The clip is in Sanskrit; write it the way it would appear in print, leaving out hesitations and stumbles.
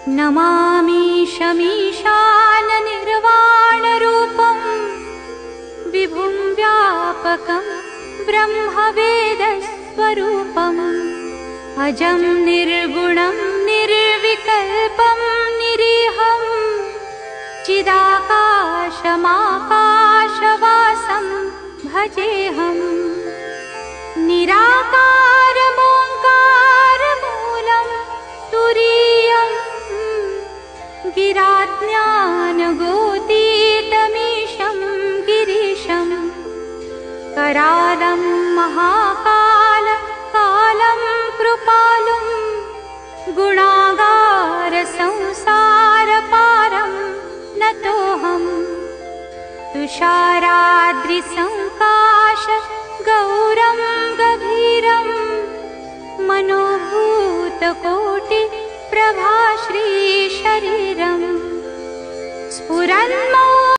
नमामि शमीशाननिर्वाणरूपं विभुं व्यापकं ब्रह्मवेदस्वरूपम् अजं निर्गुणं निर्विकल्पं निरीहं चिदाकाशमाकाशवासं भजेऽहम् निराकारमोङ्कारमूलं तुरीयं गिराज्ञानगोतीतमीशं गिरीशं करालं महाकालं कृपालुं गुणागारसंसारपारं नतोऽहम् तुषाराद्रिसङ्काश गौरं गभीरं मनोभूतकोटिप्रभाश्रीशरीरं स्फुरन्मा